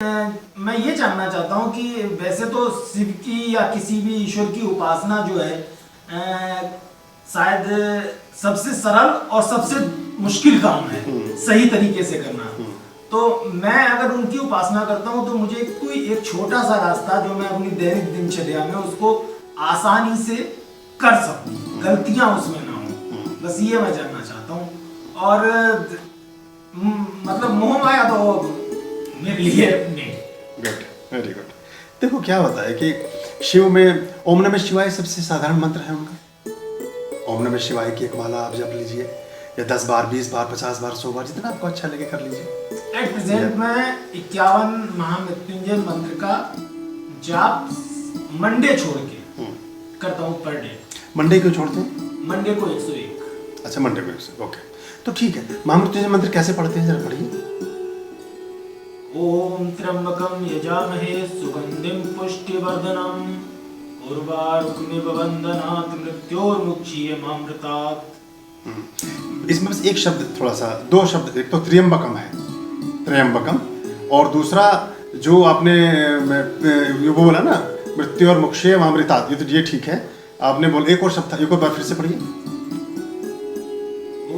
मैं ये जानना चाहता हूँ कि वैसे तो शिव की या किसी भी ईश्वर की उपासना जो है शायद सबसे सरल और सबसे मुश्किल काम है सही तरीके से करना। तो मैं अगर उनकी उपासना करता हूँ तो मुझे कोई एक छोटा सा रास्ता जो मैं अपनी दैनिक दिनचर्या में उसको आसानी से कर सकूँ, गलतियाँ उसमें ना हो, बस ये मैं जानना चाहता हूँ। और मतलब मोह माया तो मेरे लिए नहीं। Good, very good. देखो क्या होता है कि शिव में ओम नमः शिवाय सबसे साधारण मंत्र है उनका। ओम नमः शिवाय की एक माला आप जप लीजिए, या 10 बार, 20 बार, 50 बार, 100 बार, जितना आपको अच्छा लगे कर लीजिए। एट प्रेजेंट मैं 51 महामृत्युंजय मंत्र का जाप मंडे छोड़ के करता हूँ पर डे। मंडे क्यों छोड़ते हैं? मंडे को 101। अच्छा, मंडे को 101, ओके। तो ठीक है, महामृत्युंजय मंत्र कैसे पढ़ते हैं जरा पढ़िए। ओम त्र्यंबकम यजामहे सुगंधिम पुष्टिवर्धनम उर्वारुकमिव बंधनात् मृत्योर्मुक्षीयमामृतात्। इसमें बस एक शब्द, थोड़ा सा 2 शब्द, एक तो त्र्यंबकम है, त्र्यंबकम, और दूसरा जो आपने वो बोला ना मृत्योर्मुक्षीयमामृतात्, ये ठीक है। आपने बोला एक और शब्द था, एक और बार फिर से पढ़िए।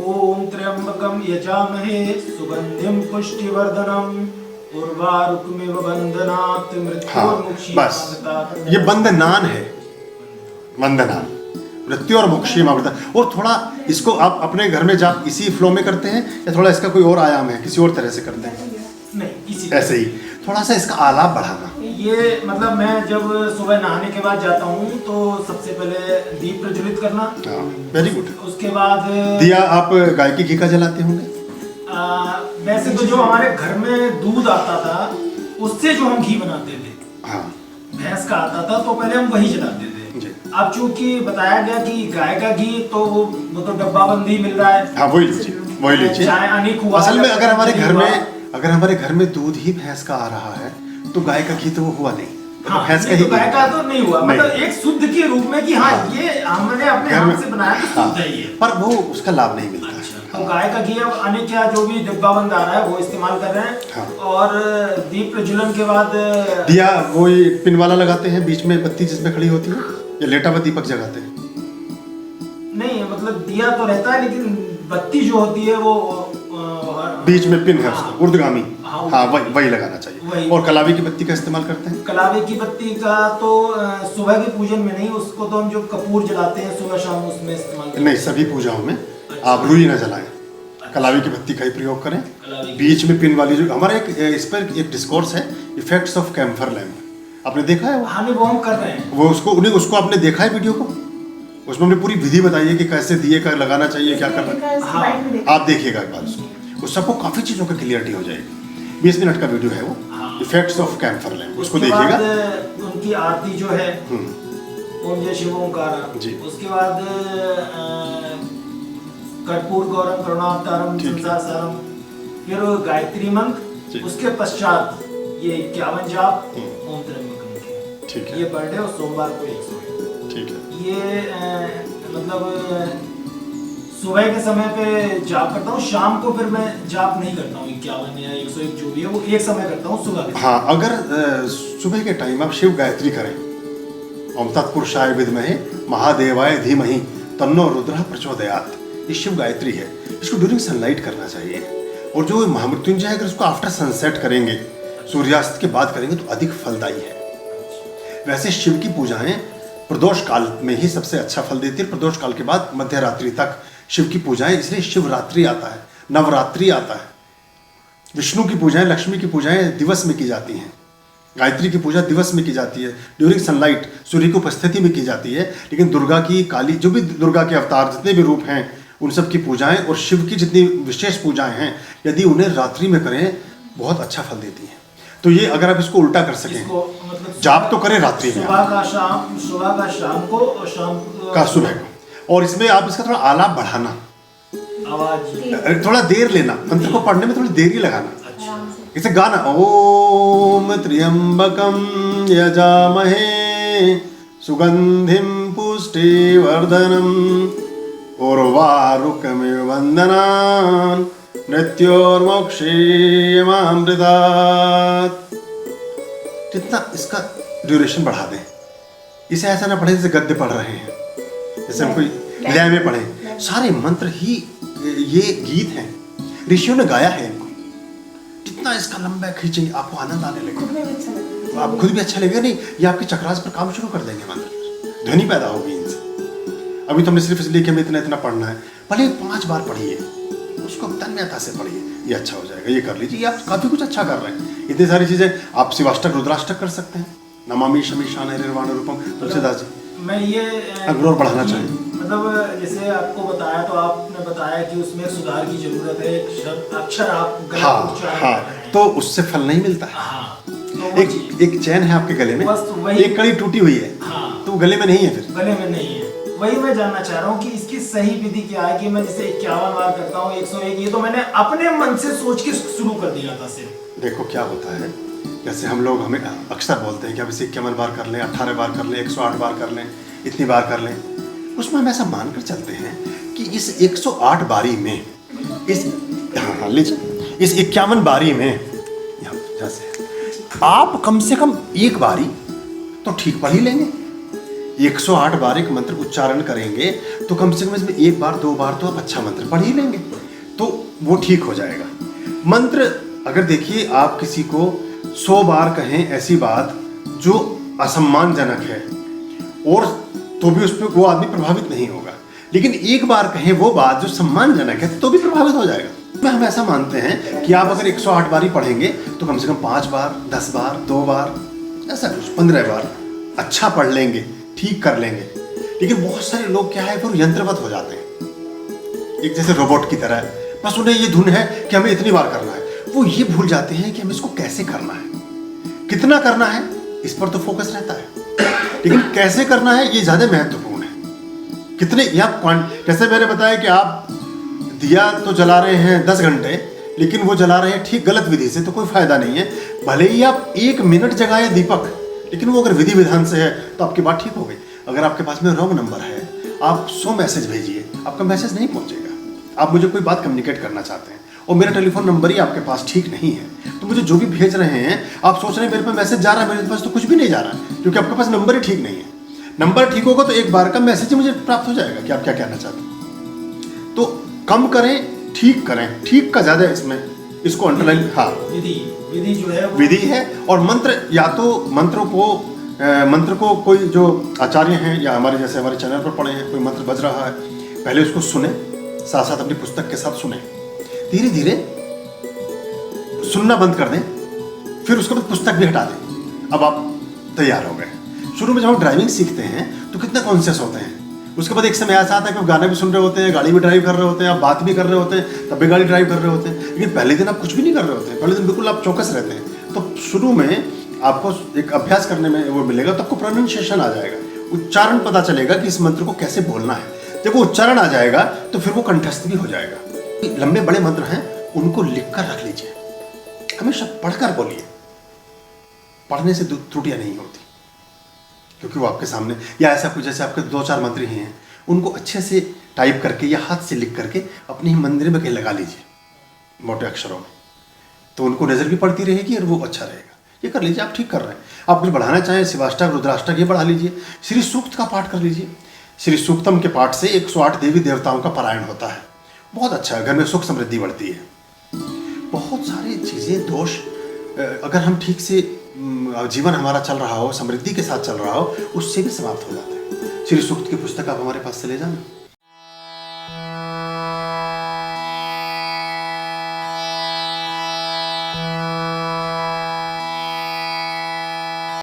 ओम त्र्यंबकम यजामहे सुगंधिम पुष्टिवर्धनम उर्वारुकमिव बंधनात् मृत्योर्मुक्षीयमामृतात्। ये बंधनान है, बंधनान, मृत्यु और मोक्षीयमामृता। और थोड़ा इसको आप अपने घर में जाप इसी फ्लो में करते हैं या थोड़ा इसका कोई और आयाम है, किसी और तरह से करते हैं? नहीं, इसी ऐसे ही थोड़ा सा इसका आलाप बढ़ाना। ये मतलब मैं जब सुबह नहाने के बाद जाता हूँ तो सबसे पहले दीप प्रज्वलित करना। Very good. उसके बाद दिया आप गाय की घी का जलाते होंगे? वैसे तो जो हमारे घर में दूध आता था उससे जो हम घी बनाते थे, हाँ, भैंस का आता था, तो पहले हम वही जलाते थे। जी। अब चूंकि बताया गया कि गाय का घी तो वो तो डब्बाबंदी मिल रहा है, हाँ, वही लीजिए, वही लीजिए। चाहे अनेक हुआ। असल में अगर हमारे घर में दूध ही भैंस का आ रहा है तो गाय का घी तो वो हुआ नहीं। हाँ, भैंस का ही गाय का तो नहीं हुआ, मतलब एक शुद्ध के रूप में कि हाँ, हाँ, ये हमने अपने हाथ से बनाया तो शुद्ध है ये। पर वो उसका लाभ नहीं मिलता। तो गाय का घी अब अनेक क्या जो भी डिब्बाबंद आ रहा है वो इस्तेमाल कर रहे हैं। हाँ। और दीप प्रज्वलन के बाद दिया वही पिन वाला लगाते हैं, बीच में बत्ती जिसमें खड़ी होती है, या लेटा हुआ दीपक जगाते हैं? नहीं, मतलब दिया तो रहता है लेकिन बत्ती जो होती है वो बीच में पिन है उसका, ऊर्ध्वगामी। हाँ, हाँ, वही लगाना चाहिए। और कलावी की बत्ती का इस्तेमाल करते हैं? कलावे की बत्ती का तो सुबह के पूजन में नहीं, उसको तो हम जो कपूर जलाते हैं सुबह शाम उसमें इस्तेमाल करते हैं। नहीं, सभी पूजाओं में आप रुई ना जलाएं, कलावी की बत्ती का ही प्रयोग करें। बीच में पिन वाली जो हमारा इस पर एक डिस्कोर्स है, इफेक्ट्स ऑफ कैम्फर लैंप, आपने देखा है? हाँ, वो हम कर रहे हैं। वो उसको आपने देखा है वीडियो को? उसमें हमने पूरी विधि बताई है कि कैसे दिए का लगाना चाहिए, क्या करना है। हाँ, आप देखिएगा एक बार उसको, उस सबको काफी चीजों की क्लियरिटी हो जाएगी। 20 मिनट का वीडियो है वो, इफेक्ट्स ऑफ कैम्फर लैंप, उसको देखिएगा। उनकी आरती जो है ओम जय शिव ओंकार जी, उसके बाद कर्पूर गौरम करुणावतारम संसार सारम, फिर गायत्री मंत्र, उसके पश्चात ये 51 जाप ओम त्र्यंबकम के, ठीक है, ये पर डे, और सोमवार को 101, ठीक है। ये मतलब सुबह के समय पे जाप करता हूँ, शाम को फिर मैं जाप नहीं करता हूँ 51 या 101 जो भी है, वो एक समय करता हूँ सुबह के। हाँ, अगर सुबह के टाइम आप शिव गायत्री करें, ओम तत्पुरुषाय विद्महे महादेवाय धीमहि तन्नो रुद्रः प्रचोदयात्, ये शिव गायत्री है। इसको ड्यूरिंग सनलाइट करना चाहिए। और जो महामृत्युंजय है, अगर इसको आफ्टर सनसेट करेंगे, सूर्यास्त के बाद करेंगे तो अधिक फलदायी है। वैसे शिव की पूजाएं प्रदोष काल में ही सबसे अच्छा फल देती है। प्रदोष काल के बाद मध्य रात्रि तक शिव की पूजाएं, इसलिए शिवरात्रि आता है, नवरात्रि आता है। विष्णु की पूजाएं, लक्ष्मी की पूजाएं दिवस में की जाती हैं, गायत्री की पूजा दिवस में की जाती है, ड्यूरिंग सनलाइट, सूर्य की उपस्थिति में की जाती है। लेकिन दुर्गा की, काली, जो भी दुर्गा के अवतार जितने भी रूप हैं, उन सब की पूजाएं और शिव की जितनी विशेष पूजाएं हैं, यदि उन्हें रात्रि में करें बहुत अच्छा फल देती हैं। तो ये अगर आप इसको उल्टा कर सकें, मतलब जाप तो करें रात्रि में, सुबह का शाम को और शाम का सुबह को। और इसमें आप इसका थोड़ा आलाप बढ़ाना, आवाज थोड़ा देर लेना, मंत्र को पढ़ने में थोड़ी देर ही लगाना। इसे गाना, ओम त्र्यंबकम यजामहे सुगंधिम पुष्टिवर्धनम उर्वारुकमिव बंधनान् मृत्योर्मोक्षीयमामृतात्। जितना इसका ड्यूरेशन बढ़ा दें। इसे ऐसा ना पढ़े जैसे गद्य पढ़ रहे हैं, जैसे हम कोई लय में पढ़े। सारे मंत्र ही ये गीत हैं, ऋषियों ने गाया है इनको। जितना इसका लंबा खींचेंगे आपको आनंद आने लगेगा, आप खुद भी अच्छा लगेगा। नहीं, ये आपके चक्रास पर काम शुरू कर देंगे, मंत्र ध्वनि पैदा होगी इनसे। अभी तो हमने सिर्फ इसलिए कि हमें इतना इतना पढ़ना है, भले 5 बार पढ़िए, उसको तन्मयता से पढ़िए, ये अच्छा हो जाएगा। ये कर लीजिए, आप काफी कुछ अच्छा कर रहे हैं। इतनी सारी चीजें आप शिवाष्टक रुद्राष्टक कर सकते हैं। नमामि शमीशान निर्वाण रूपम, तुलसीदास जी। मैं ये अगर और बढ़ाना चाहें, मतलब जैसे आपको बताया, तो आपने बताया कि उसमें सुधार की जरूरत है, एक शब्द अक्षर आप गलत उच्चारण हाँ, कर रहे हैं। तो उससे फल नहीं मिलता है। हाँ, तो वो चीज़- एक चैन है आपके गले में, बस वही- एक कड़ी टूटी हुई है, हाँ, तो गले में नहीं है, फिर गले में नहीं है। वही मैं जानना चाह रहा हूँ कि इसकी सही विधि क्या है कि मैं जैसे 51 बार करता हूँ, 101, ये तो मैंने अपने मन से सोच के शुरू कर दिया था सिर्फ। देखो क्या होता है, जैसे हम लोग हमें अक्सर बोलते हैं कि अब इसे 51 बार कर लें, 18 बार कर लें, 108 बार कर लें, इतनी बार कर लें। उसमें हम ऐसा मानकर चलते हैं कि इस 108 बारी में, इस हाँ लीजिए, इस 51 बारी में जैसे आप कम से कम एक बारी तो ठीक पढ़ ही लेंगे। 108 बार एक मंत्र उच्चारण करेंगे तो कम से कम इसमें एक बार 2 बार तो आप अच्छा मंत्र पढ़ ही लेंगे, तो वो ठीक हो जाएगा। मंत्र अगर देखिए, आप किसी को 100 बार कहें ऐसी बात जो असम्मानजनक है, और तो भी उस पर वो आदमी प्रभावित नहीं होगा, लेकिन एक बार कहें वो बात जो सम्मानजनक है तो भी प्रभावित हो जाएगा। हम ऐसा मानते हैं कि आप अगर 108 बार ही पढ़ेंगे तो कम से कम 5 बार, 10 बार, 2 बार, ऐसा कुछ 15 बार अच्छा पढ़ लेंगे, ठीक कर लेंगे। लेकिन बहुत सारे लोग क्या है, फिर यंत्रवत हो जाते हैं, एक जैसे रोबोट की तरह। बस उन्हें ये धुन है कि हमें इतनी बार करना है, वो ये भूल जाते हैं कि हमें इसको कैसे करना है, कितना करना है, इस पर तो फोकस रहता है, लेकिन कैसे करना है ये ज्यादा महत्वपूर्ण है। कितने जैसे मैंने बताया कि आप दिया तो जला रहे हैं 10 घंटे, लेकिन वो जला रहे हैं ठीक गलत विधि से, तो कोई फायदा नहीं है। भले ही आप 1 मिनट जगाए दीपक, लेकिन वो अगर विधि विधान से है तो आपकी बात ठीक हो गई। अगर आपके पास में रॉन्ग नंबर है, आप 100 मैसेज भेजिए, आपका मैसेज नहीं पहुंचेगा। आप मुझे कोई बात कम्युनिकेट करना चाहते हैं और मेरा टेलीफोन नंबर ही आपके पास ठीक नहीं है, तो मुझे जो भी भेज रहे हैं, आप सोच रहे हैं मेरे पास मैसेज जा रहा है, मेरे पास तो कुछ भी नहीं जा रहा है, क्योंकि आपके पास नंबर ही ठीक नहीं है। नंबर ठीक होगा तो एक बार का मैसेज मुझे प्राप्त हो जाएगा कि आप क्या कहना चाहते हैं। तो कम करें, ठीक करें, ठीक का ज्यादा इसमें इसको अंडरलाइन। हाँ, विधि जो है विधि है। और मंत्र, या तो मंत्र को कोई जो आचार्य हैं या हमारे जैसे हमारे चैनल पर पढ़े हैं, कोई मंत्र बज रहा है, पहले उसको सुने, साथ साथ अपनी पुस्तक के साथ सुने, धीरे धीरे सुनना बंद कर दें, फिर उसके बाद पुस्तक भी हटा दें। अब आप तैयार हो गए। शुरू में जब हम ड्राइविंग सीखते हैं तो कितना कॉन्शियस होते हैं, उसके बाद एक समय ऐसा आता है कि आप गाना भी सुन रहे होते हैं, गाड़ी भी ड्राइव कर रहे होते हैं, आप बात भी कर रहे होते हैं, तब भी गाड़ी ड्राइव कर रहे होते हैं, लेकिन पहले दिन आप कुछ भी नहीं कर रहे होते हैं, पहले दिन बिल्कुल आप चौकस रहते हैं। तो शुरू में आपको एक अभ्यास करने में वो मिलेगा, तो आपको प्रोनाउंसिएशन आ जाएगा, उच्चारण पता चलेगा कि इस मंत्र को कैसे बोलना है। जब वो उच्चारण आ जाएगा तो फिर वो कंठस्थ भी हो जाएगा। लंबे बड़े मंत्र हैं, उनको लिख कर रख लीजिए, हमेशा पढ़कर बोलिए, पढ़ने से त्रुटियां नहीं होती, क्योंकि वो आपके सामने, या ऐसा कुछ जैसे आपके 2-4 मंत्री ही हैं, उनको अच्छे से टाइप करके या हाथ से लिख करके अपने ही मंदिर में कहीं लगा लीजिए मोटे अक्षरों में, तो उनको नजर भी पड़ती रहेगी और वो अच्छा रहेगा। ये कर लीजिए, आप ठीक कर रहे हैं। आप कुछ बढ़ाना चाहें, शिवाष्टक, रुद्राष्टक ये बढ़ा लीजिए, श्री सूक्त का पाठ कर लीजिए। श्री सूक्तम के पाठ से 108 देवी देवताओं का पारायण होता है, बहुत अच्छा है, घर में सुख समृद्धि बढ़ती है। बहुत सारी चीज़ें, दोष अगर हम ठीक से जीवन हमारा चल रहा हो, समृद्धि के साथ चल रहा हो, उससे भी समाप्त हो जाता है। श्री सूक्त की पुस्तक आप हमारे पास से ले जाना।